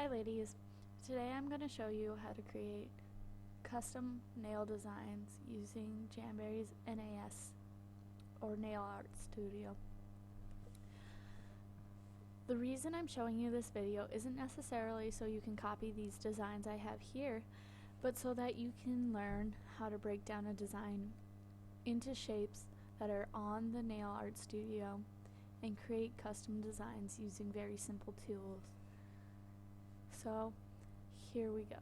Hi ladies, today I'm going to show you how to create custom nail designs using Jamberry's NAS or Nail Art Studio. The reason I'm showing you this video isn't necessarily so you can copy these designs I have here, but so that you can learn how to break down a design into shapes that are on the Nail Art Studio and create custom designs using very simple tools. So here we go.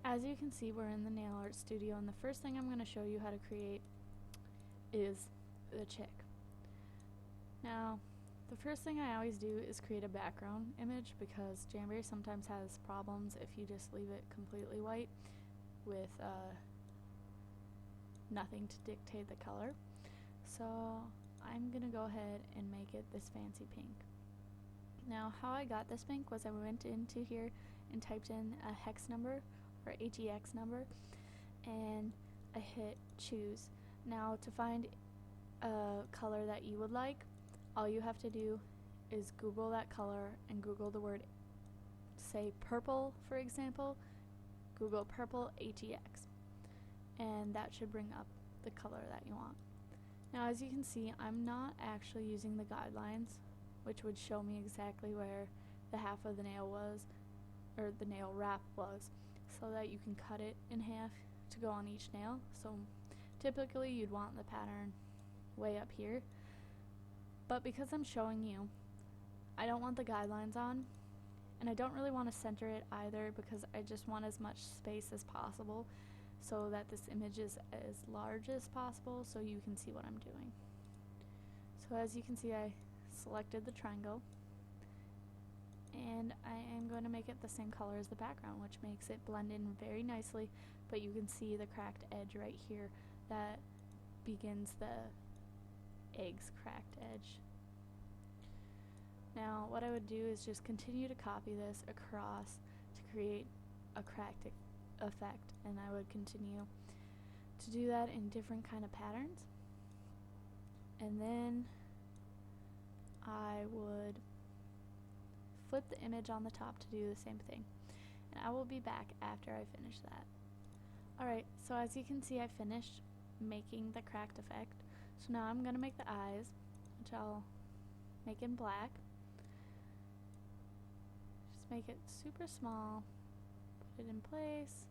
As you can see, we're in the Nail Art Studio, and the first thing I'm going to show you how to create is the chick. Now, the first thing I always do is create a background image because Jamberry sometimes has problems if you just leave it completely white with nothing to dictate the color. So I'm going to go ahead and make it this fancy pink. Now, how I got this pink was I went into here and typed in a hex number or HEX number, and I hit choose. Now, to find a color that you would like, all you have to do is Google that color and Google the word, say purple for example, Google purple HEX, and that should bring up the color that you want. Now, as you can see, I'm not actually using the guidelines, which would show me exactly where the half of the nail was, or the nail wrap was, so that you can cut it in half to go on each nail. So typically you'd want the pattern way up here, but because I'm showing you, I don't want the guidelines on, and I don't really want to center it either because I just want as much space as possible so that this image is as large as possible so you can see what I'm doing. So as you can see, I selected the triangle, and I am going to make it the same color as the background, which makes it blend in very nicely, but you can see the cracked edge right here that begins the egg's cracked edge. Now what I would do is just continue to copy this across to create a cracked effect, and I would continue to do that in different kind of patterns, and then I would flip the image on the top to do the same thing, and I will be back after I finish that. Alright, so as you can see, I finished making the cracked effect. So now I'm going to make the eyes, which I'll make in black. Just make it super small, put it in place,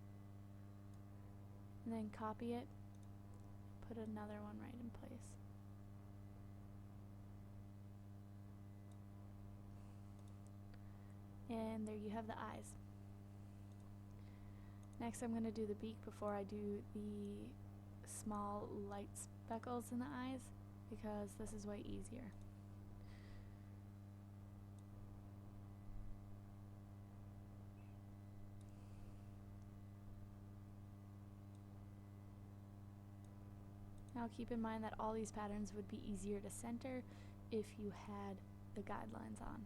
and then copy it, put another one right in place. And there you have the eyes. Next I'm going to do the beak before I do the small light speckles in the eyes, because this is way easier. Now keep in mind that all these patterns would be easier to center if you had the guidelines on.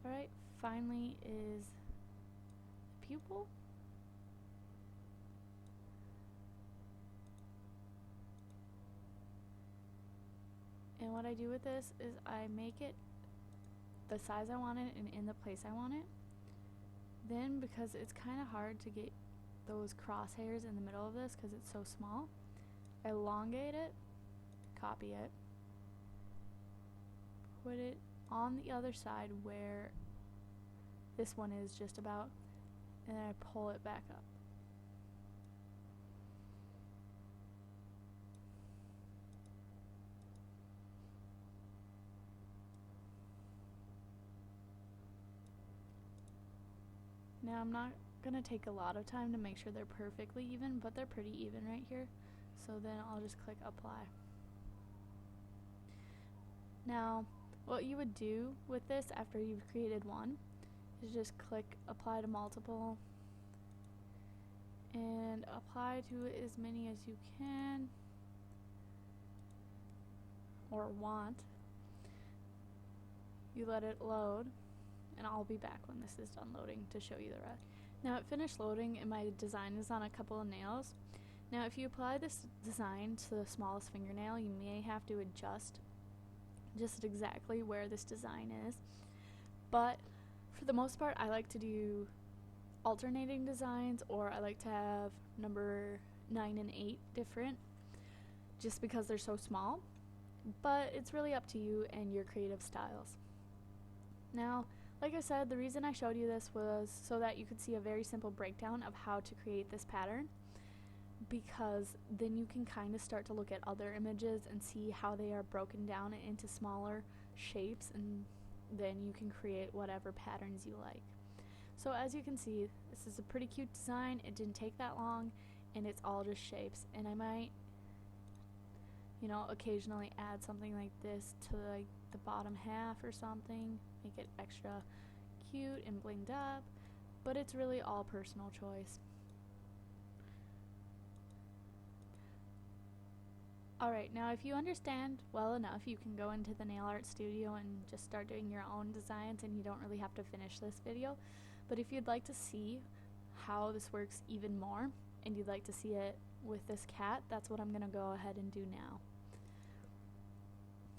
Alright, finally is the pupil. And what I do with this is I make it the size I want it and in the place I want it. Then, because it's kind of hard to get those crosshairs in the middle of this because it's so small, I elongate it, copy it, put it on the other side where this one is just about, and then I pull it back up. Now I'm not going to take a lot of time to make sure they're perfectly even, but they're pretty even right here. So then I'll just click apply. Now what you would do with this after you've created one is just click apply to multiple and apply to as many as you can or want. You let it load, and I'll be back when this is done loading to show you the rest. Now it finished loading and my design is on a couple of nails. Now if you apply this design to the smallest fingernail, you may have to adjust just exactly where this design is, but For the most part, I like to do alternating designs, or I like to have number 9 and 8 different just because they're so small, but it's really up to you and your creative styles. Now, like I said, the reason I showed you this was so that you could see a very simple breakdown of how to create this pattern, because then you can kind of start to look at other images and see how they are broken down into smaller shapes, and then you can create whatever patterns you like. So as you can see, this is a pretty cute design. It didn't take that long, and it's all just shapes, and I might, occasionally add something like this to like the bottom half or something, make it extra cute and blinged up, but it's really all personal choice. Alright, now if you understand well enough, you can go into the nail art studio and just start doing your own designs, and you don't really have to finish this video. But if you'd like to see how this works even more, and you'd like to see it with this cat, that's what I'm going to go ahead and do now.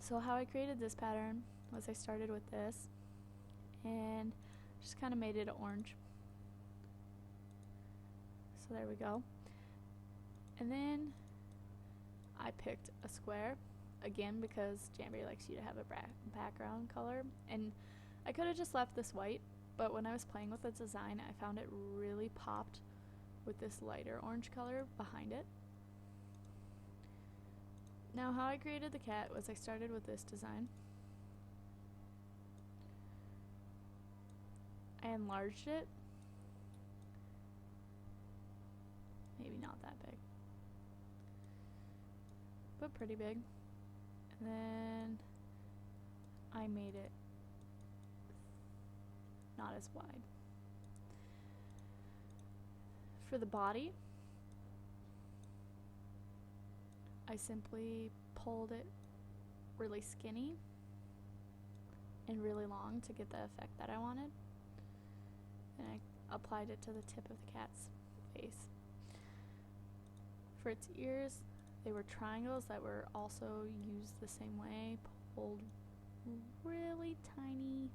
So how I created this pattern was I started with this and just kind of made it orange. So there we go. And then I picked a square, again because Jamberry likes you to have a background color, and I could have just left this white, but when I was playing with the design, I found it really popped with this lighter orange color behind it. Now how I created the cat was I started with this design. I enlarged it, maybe not that big, but pretty big, and then I made it not as wide. For the body, I simply pulled it really skinny and really long to get the effect that I wanted, and I applied it to the tip of the cat's face. For its ears, they were triangles that were also used the same way, pulled really tiny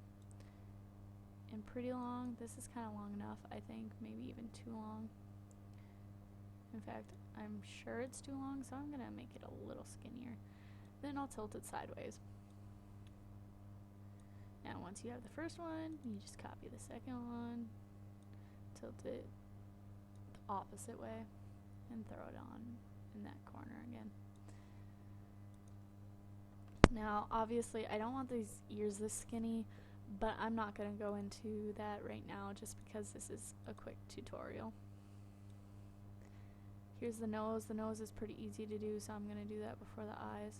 and pretty long. This is kind of long enough, I think, maybe even too long. In fact, I'm sure it's too long, so I'm gonna make it a little skinnier. Then I'll tilt it sideways. Now once you have the first one, you just copy the second one, tilt it the opposite way, and throw it on in that corner again. Now obviously I don't want these ears this skinny, but I'm not going to go into that right now just because this is a quick tutorial. Here's the nose. The nose is pretty easy to do, so I'm going to do that before the eyes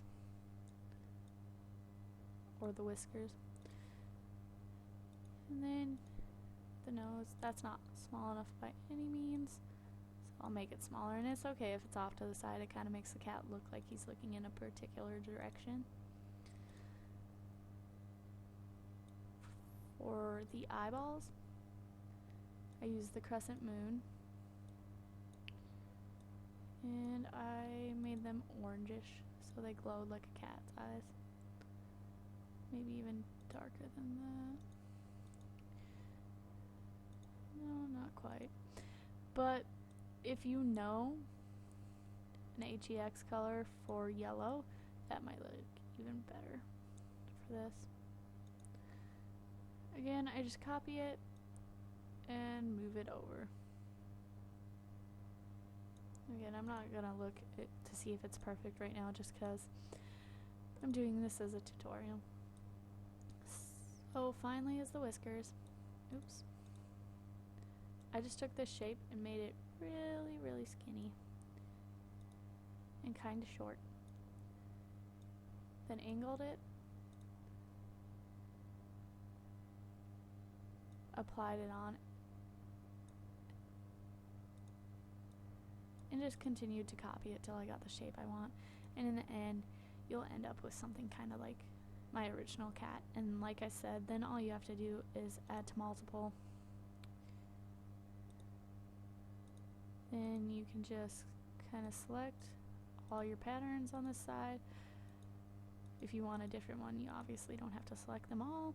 or the whiskers. And then the nose, that's not small enough by any means, so I'll make it smaller, and it's okay if it's off to the side. It kind of makes the cat look like he's looking in a particular direction. For the eyeballs, I used the crescent moon, and I made them orangish so they glowed like a cat's eyes, maybe even darker than that. No, not quite. But if you know an HEX color for yellow, that might look even better for this. Again, I just copy it and move it over. Again, I'm not gonna look to see if it's perfect right now just because I'm doing this as a tutorial. So finally is the whiskers. Oops. I just took this shape and made it really, really skinny and kind of short. Then angled it, applied it on, and just continued to copy it till I got the shape I want. And in the end, you'll end up with something kind of like my original cat. And like I said, then all you have to do is add to multiple. Then you can just kind of select all your patterns on this side. If you want a different one, you obviously don't have to select them all.